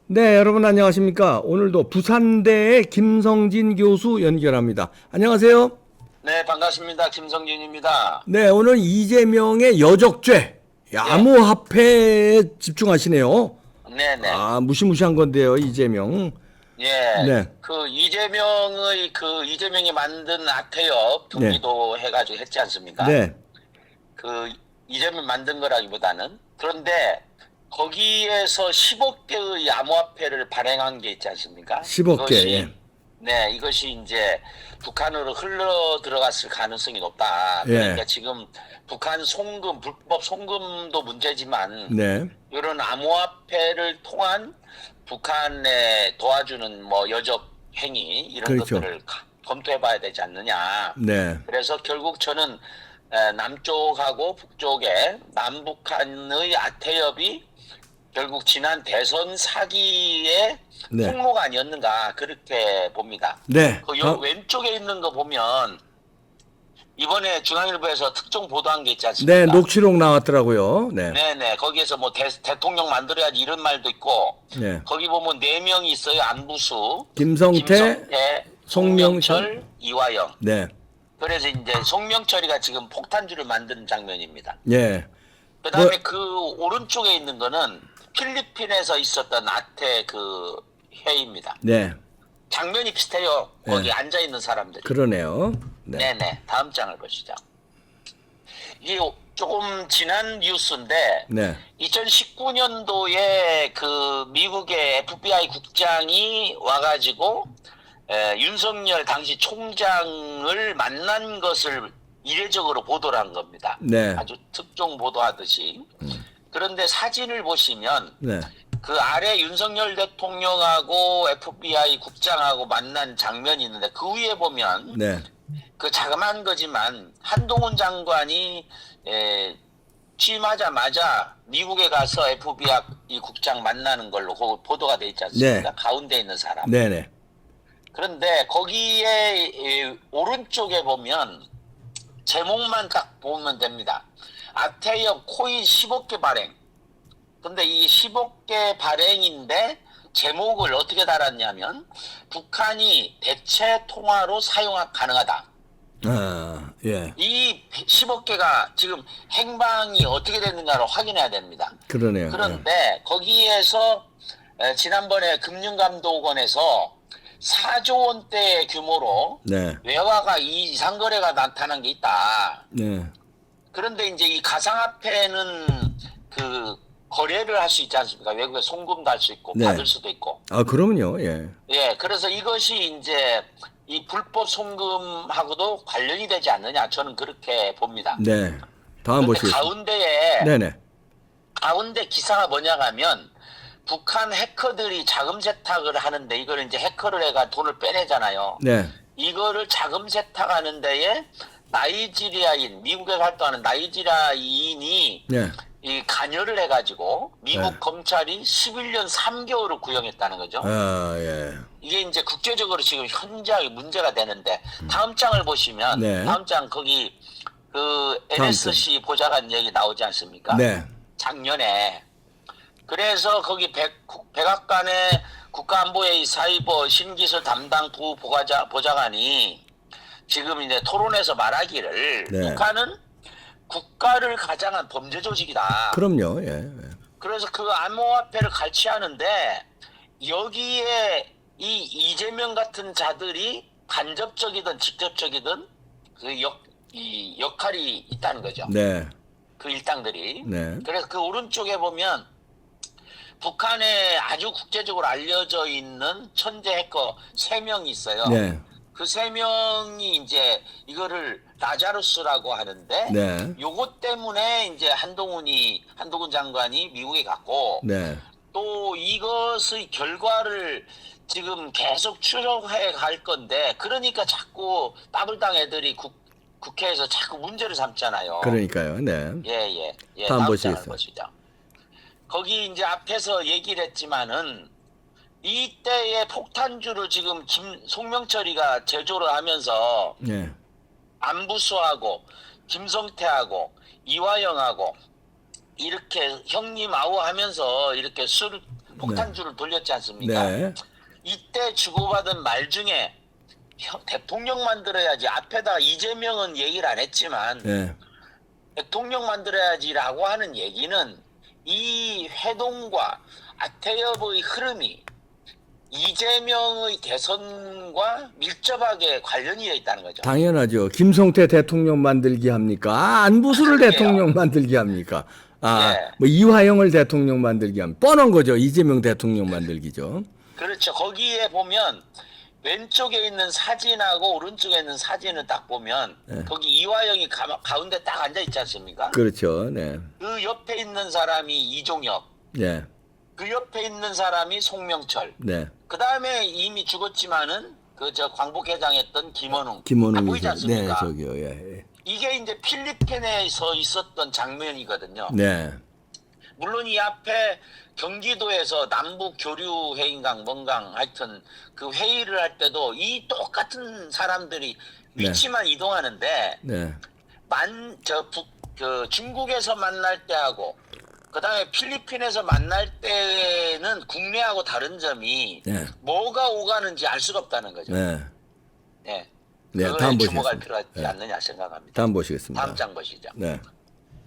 네, 여러분 안녕하십니까? 오늘도 부산대의 김성진 교수 연결합니다. 안녕하세요. 네, 반갑습니다. 김성진입니다. 네, 오늘 이재명의 여적죄, 예, 암호화폐에 집중하시네요. 네네. 무시무시한 건데요, 이재명. 예, 네, 이재명이 만든 아태엽 네, 등기도 해가지고 했지 않습니까? 네, 그, 이재명이 만든 거라기보다는. 그런데 거기에서 10억 개의 암호화폐를 발행한 게 있지 않습니까? 10억 개. 예, 네, 이것이 이제 북한으로 흘러 들어갔을 가능성이 높다. 예, 그러니까 지금 북한 송금, 불법 송금도 문제지만 네, 이런 암호화폐를 통한 북한에 도와주는 뭐 여적 행위 이런 그렇죠. 것들을 검토해 봐야 되지 않느냐. 네, 그래서 결국 저는 남쪽하고 북쪽에 남북한의 아태엽이 결국 지난 대선 사기의 네, 홍로가 아니었는가 그렇게 봅니다. 네, 그 왼쪽에 있는 거 보면 이번에 중앙일보에서 특종 보도한 게 있지 네, 않습니까? 녹취록 나왔더라고요. 네, 네네. 거기에서 뭐 대통령 만들어야지 이런 말도 있고 네. 거기 보면 네 명이 있어요. 안부수, 김성태, 송명철, 송명철, 이화영. 네, 그래서 이제 송명철이가 지금 폭탄주를 만드는 장면입니다. 예, 그다음에 뭐, 그 오른쪽에 있는 거는 필리핀에서 있었던 아태 그 회의입니다. 네, 장면이 비슷해요. 거기 네. 앉아 있는 사람들이. 그러네요. 네, 네네. 다음 장을 보시죠. 이게 조금 지난 뉴스인데 네, 2019년도에 그 미국의 FBI 국장이 와가지고 윤석열 당시 총장을 만난 것을 이례적으로 보도를 한 겁니다. 네, 아주 특종 보도하듯이. 그런데 사진을 보시면 네, 그 아래 윤석열 대통령하고 FBI 국장하고 만난 장면이 있는데 그 위에 보면 네, 그 자그마한 거지만 한동훈 장관이 취임하자마자 미국에 가서 FBI 국장 만나는 걸로 보도가 돼 있지 않습니까? 네. 가운데 있는 사람. 네네. 그런데 거기에 오른쪽에 보면 제목만 딱 보면 됩니다. 아태엽 코인 15개 발행. 근데 이 15개 발행인데 제목을 어떻게 달았냐면 북한이 대체 통화로 사용 가능하다. 예. 이 10억 개가 지금 행방이 어떻게 됐는가를 확인해야 됩니다. 그러네요. 그런데 거기에서 지난번에 금융감독원에서 4조 원대 규모로 네. 외화가 이상 거래가 나타난 게 있다. 네. 그런데 이제 이 가상화폐는 그 거래를 할 수 있지 않습니까? 외국에 송금도 할 수 있고 네. 받을 수도 있고. 그럼요. 예. 예, 그래서 이것이 이제 이 불법 송금하고도 관련이 되지 않느냐 저는 그렇게 봅니다. 네. 다음 그런데 보시겠습니다. 네네. 가운데 기사가 뭐냐 하면 북한 해커들이 자금 세탁을 하는데 이걸 이제 해커를 해가 돈을 빼내잖아요. 네. 이거를 자금 세탁하는 데에 나이지리아인 미국에서 활동하는 나이지리아인이 네. 이 관여를 해가지고 미국 네. 검찰이 11년 3개월을 구형했다는 거죠. 예. 이게 이제 국제적으로 지금 현저하게 문제가 되는데 다음 장을 보시면 네. 다음 장 거기 그 다음 NSC 보좌관 얘기 나오지 않습니까? 네. 작년에 그래서 거기 백악관의 국가안보회의 사이버 신기술 담당 보좌관이 지금 이제 토론에서 말하기를 네. 북한은 국가를 가장한 범죄 조직이다. 그럼요. 예. 그래서 그 암호화폐를 갈취하는데 여기에 이 이재명 같은 자들이 간접적이든 직접적이든 이 역할이 있다는 거죠. 네. 그 일당들이. 네. 그래서 그 오른쪽에 보면 북한에 아주 국제적으로 알려져 있는 천재 해커 3명이 있어요. 네. 그 3명이 이제 이거를 라자루스라고 하는데 네. 요것 때문에 이제 한동훈 장관이 미국에 갔고 네. 또 이것의 결과를 지금 계속 추적해 갈 건데 그러니까 자꾸 따블당 애들이 국회에서 자꾸 문제를 삼잖아요. 그러니까요. 네. 예. 다음 다음 보시겠어요. 장을 보시죠. 거기 이제 앞에서 얘기를 했지만은 이때의 폭탄주를 지금 송명철이가 제조를 하면서 네. 안부수하고 김성태하고 이화영하고 이렇게 형님 아우 하면서 이렇게 술 폭탄주를 돌렸지 않습니까? 네. 이때 주고받은 말 중에 대통령 만들어야지, 앞에다 이재명은 얘기를 안 했지만 네. 대통령 만들어야지라고 하는 얘기는 이 회동과 아태엽의 흐름이 이재명의 대선과 밀접하게 관련이 되어 있다는 거죠. 당연하죠. 김성태 대통령 만들기 합니까? 안부수를 그러게요. 대통령 만들기 합니까? 예. 뭐 이화영을 대통령 만들기 합니까? 뻔한 거죠. 이재명 대통령 만들기죠. 그렇죠. 거기에 보면 왼쪽에 있는 사진하고 오른쪽에 있는 사진을 딱 보면 거기 이화영이 가운데 딱 앉아 있지 않습니까? 그렇죠. 네. 그 옆에 있는 사람이 이종혁, 네. 그 옆에 있는 사람이 송명철, 네. 그 다음에 이미 죽었지만은 그 저 광복회장했던 김원웅, 김원웅 보이지 않습니까? 네, 저기요. 예. 이게 이제 필리핀에서 있었던 장면이거든요. 네. 물론 이 앞에 경기도에서 남북 교류 회의인가 뭔가 하여튼 그 회의를 할 때도 이 똑같은 사람들이 위치만 이동하는데 네. 중국에서 만날 때하고 그다음에 필리핀에서 만날 때는 국내하고 다른 점이 네. 뭐가 오가는지 알 수가 없다는 거죠. 네. 네. 네, 그거에 다음 주목할 보시겠습니다. 필요가 있지 네. 않느냐 생각합니다. 다음 보시겠습니다. 다음 장 보시죠. 네.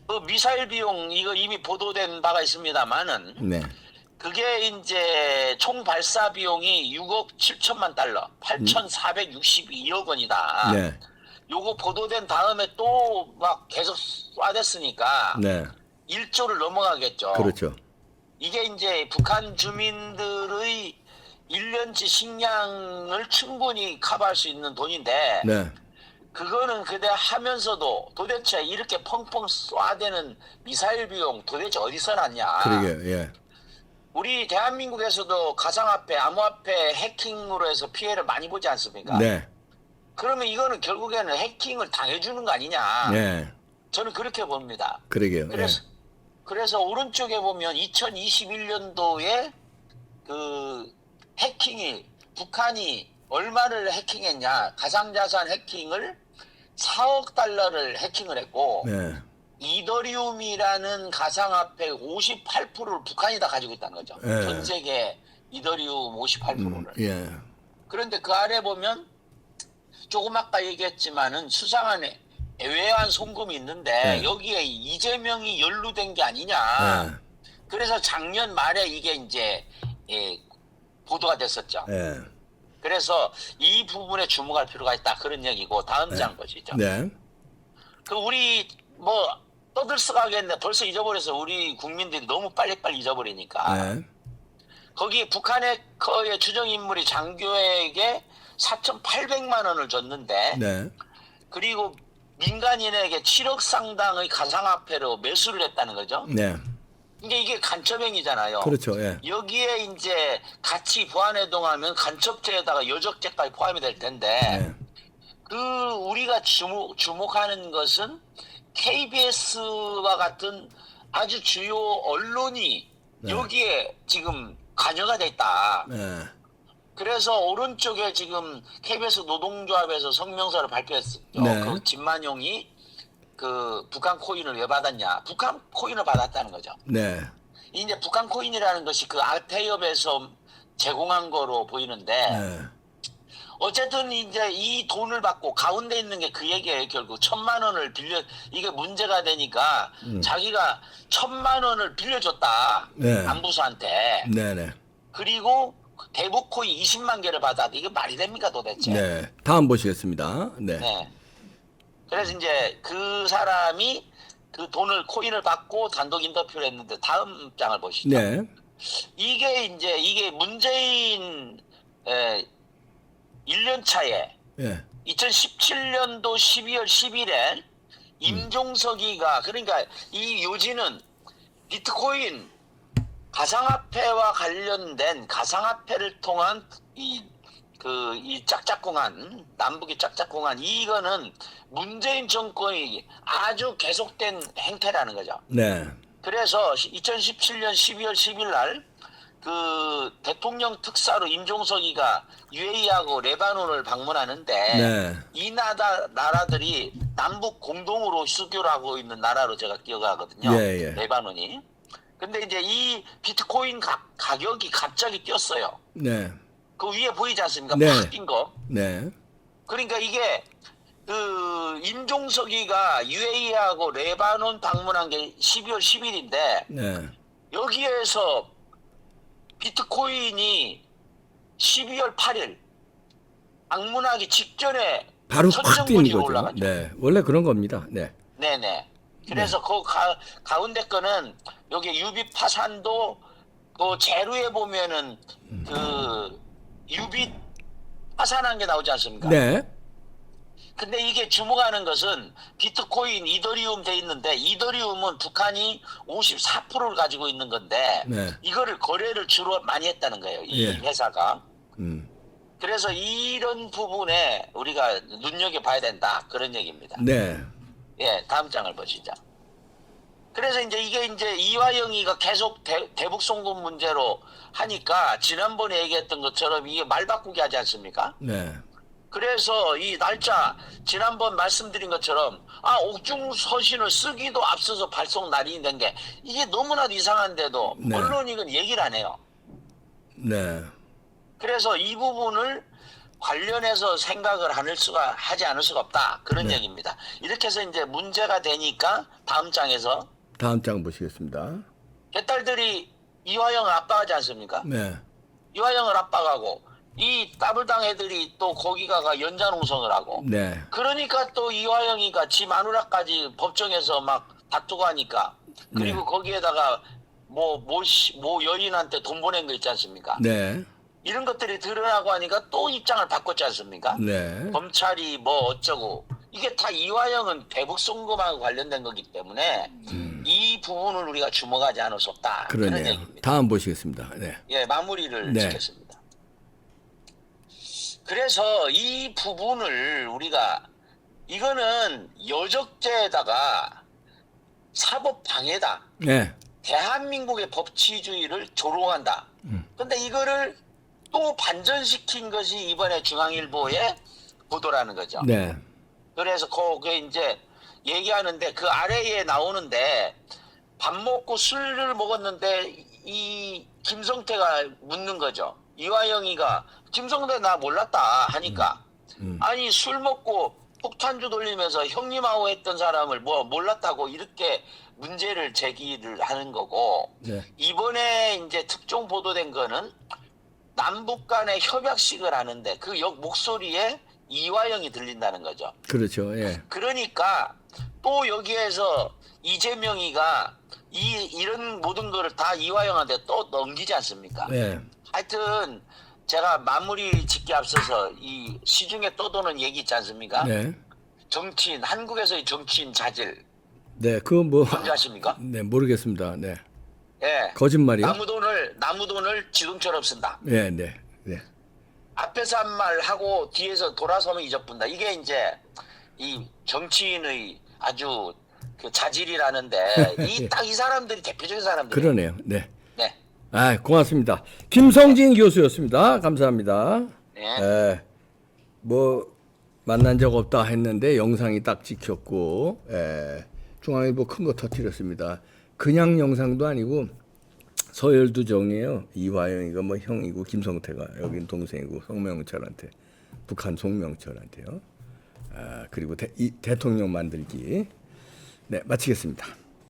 그 미사일 비용 이거 이미 보도된 바가 있습니다만은 네. 그게 이제 총 발사 비용이 6억 7천만 달러, 8,462억 원이다. 네. 요거 보도된 다음에 또 막 계속 쏴댔으니까 네. 1조를 넘어가겠죠. 그렇죠. 이게 이제 북한 주민들의 1년치 식량을 충분히 커버할 수 있는 돈인데 네. 그거는 그대 하면서도 도대체 이렇게 펑펑 쏴대는 미사일 비용 도대체 어디서 났냐. 그러게요. 예. 우리 대한민국에서도 가상화폐, 암호화폐 해킹으로 해서 피해를 많이 보지 않습니까? 네. 그러면 이거는 결국에는 해킹을 당해주는 거 아니냐. 네. 저는 그렇게 봅니다. 그러게요. 그래서 오른쪽에 보면 2021년도에 그 해킹이 북한이 얼마를 해킹했냐. 가상자산 해킹을 4억 달러를 해킹을 했고 네. 이더리움이라는 가상화폐 58%를 북한이 다 가지고 있다는 거죠. 네. 전 세계 이더리움 58%를. 예. 그런데 그 아래 보면 조금 아까 얘기했지만은 수상한 애매한 송금이 있는데 네. 여기에 이재명이 연루된 게 아니냐. 네. 그래서 작년 말에 이게 이제 보도가 됐었죠. 예. 그래서 이 부분에 주목할 필요가 있다 그런 얘기고 다음 장 보시죠. 네. 그 우리 뭐 떠들썩하겠네. 벌써 잊어버려서 우리 국민들이 너무 빨리빨리 잊어버리니까. 네. 거기 북한 해커의 추정 인물이 장교에게 4,800만 원을 줬는데 네. 그리고 민간인에게 7억 상당의 가상화폐로 매수를 했다는 거죠. 네. 이게 간첩행위잖아요. 그렇죠. 예. 여기에 이제 같이 보안해동하면 간첩죄에다가 여적죄까지 포함이 될 텐데 네. 그 우리가 주목하는 것은 KBS와 같은 아주 주요 언론이 네. 여기에 지금 관여가 돼 있다. 네. 그래서 오른쪽에 지금 KBS 노동조합에서 성명서를 발표했죠. 네. 그 진만용이 그 북한 코인을 왜 받았냐? 북한 코인을 받았다는 거죠. 네. 이제 북한 코인이라는 것이 그 아태협에서 제공한 거로 보이는데 네. 어쨌든 이제 이 돈을 받고 가운데 있는 게 그 얘기예요. 결국 1,000만 원을 빌려 이게 문제가 되니까 자기가 1,000만 원을 빌려줬다. 네. 안부수한테. 네네. 그리고 대북 코인 20만 개를 받아. 이게 말이 됩니까 도대체? 네. 다음 보시겠습니다. 네. 네. 그래서 이제 그 사람이 그 돈을 코인을 받고 단독 인터뷰를 했는데 다음 장을 보시죠. 네. 이게 문재인 1년 차에 예. 2017년도 12월 10일에 임종석이가 그러니까 이 요지는 비트코인 가상화폐와 관련된 가상화폐를 통한 이 짝짝꿍한 남북이 짝짝꿍한 이거는 문재인 정권이 아주 계속된 행태라는 거죠. 네. 그래서 2017년 12월 10일 날 그 대통령 특사로 임종석이가 UAE하고 레바논을 방문하는데 네. 이 나라들이 남북 공동으로 수교를 하고 있는 나라로 제가 기억하거든요. 예, 예. 레바논이. 근데 이제 이 비트코인 가격이 갑자기 뛰었어요. 네. 그 위에 보이지 않습니까? 네. 팍 뛴 거. 네. 그러니까 이게 그 임종석이가 UAE하고 레바논 방문한 게 12월 10일인데 네. 여기에서 비트코인이 12월 8일 방문하기 직전에 바로 확 뛰는 천정부지로 거죠. 올라가죠. 네. 원래 그런 겁니다. 네. 네네. 그래서 그 가운데 거는 여기 유비 파산도 그 재료에 보면은 그 유비 파산한 게 나오지 않습니까? 네. 근데 이게 주목하는 것은 비트코인, 이더리움 돼 있는데 이더리움은 북한이 54%를 가지고 있는 건데 네. 이거를 거래를 주로 많이 했다는 거예요. 이 예. 회사가. 음. 그래서 이런 부분에 우리가 눈여겨봐야 된다. 그런 얘기입니다. 네. 예, 다음 장을 보시죠. 그래서 이게 이화영이가 계속 대북 송금 문제로 하니까 지난번에 얘기했던 것처럼 이게 말 바꾸기 하지 않습니까? 네. 그래서 이 날짜 지난번 말씀드린 것처럼 옥중 서신을 쓰기도 앞서서 발송 날인이 된 게 이게 너무나도 이상한데도 네. 언론이 이건 얘기를 안 해요. 네. 그래서 이 부분을 관련해서 생각을 하지 않을 수가 없다. 그런 네. 얘기입니다. 이렇게 해서 이제 문제가 되니까 다음 장에서 다음 장 보시겠습니다. 개딸들이 이화영을 압박하지 않습니까? 네. 이화영을 압박하고 이 따블당 애들이 또 거기 가가 연좌농성을 하고 네. 그러니까 또 이화영이가 지 마누라까지 법정에서 막 다투고 하니까 그리고 네. 거기에다가 뭐 여인한테 돈 보낸 거 있지 않습니까? 네. 이런 것들이 드러나고 하니까 또 입장을 바꿨지 않습니까? 네. 검찰이 뭐 어쩌고 이게 다 이화영은 대북 송금하고 관련된 거기 때문에 이 부분을 우리가 주목하지 않을 수 없다. 그런 그러네요. 얘기입니다. 다음 보시겠습니다. 네. 예, 마무리를 네. 짓겠습니다. 그래서 이 부분을 우리가 이거는 여적죄에다가 사법 방해다. 네. 대한민국의 법치주의를 조롱한다. 근데 이거를 또 반전시킨 것이 이번에 중앙일보의 보도라는 거죠. 네. 그래서 거기에 이제 얘기하는데 그 아래에 나오는데 밥 먹고 술을 먹었는데 이 김성태가 묻는 거죠. 이화영이가 김성태 나 몰랐다 하니까 아니 술 먹고 폭탄주 돌리면서 형님하고 했던 사람을 뭐 몰랐다고 이렇게 문제를 제기를 하는 거고 네. 이번에 이제 특종 보도된 거는 남북 간의 협약식을 하는데 그 목소리에 이화영이 들린다는 거죠. 그렇죠. 예. 그러니까 또 여기에서 이재명이가 이런 모든 거를 다 이화영한테 또 넘기지 않습니까? 네. 하여튼 제가 마무리 짓기 앞서서 이 시중에 떠도는 얘기 있지 않습니까? 네. 정치인, 한국에서의 정치인 자질 네. 그거 뭐 뭔지 아십니까? 네, 모르겠습니다. 네. 예. 거짓말이요? 나무 돈을 지금처럼 쓴다. 네, 네. 네. 앞에서 한 말 하고 뒤에서 돌아서면 잊어본다. 이게 이제 이 정치인의 아주 그 자질이라는데 이 사람들이 대표적인 사람들. 그러네요. 네. 네. 아, 고맙습니다. 김성진 교수였습니다. 감사합니다. 네. 예. 뭐 만난 적 없다 했는데 영상이 딱 찍혔고, 중앙일보 큰 거 터뜨렸습니다. 그냥 영상도 아니고 서열두정이에요. 이화영이가 뭐 형이고 김성태가 여긴 동생이고 송명철한테 북한 송명철한테요. 아, 그리고 대통령 만들기. 네, 마치겠습니다.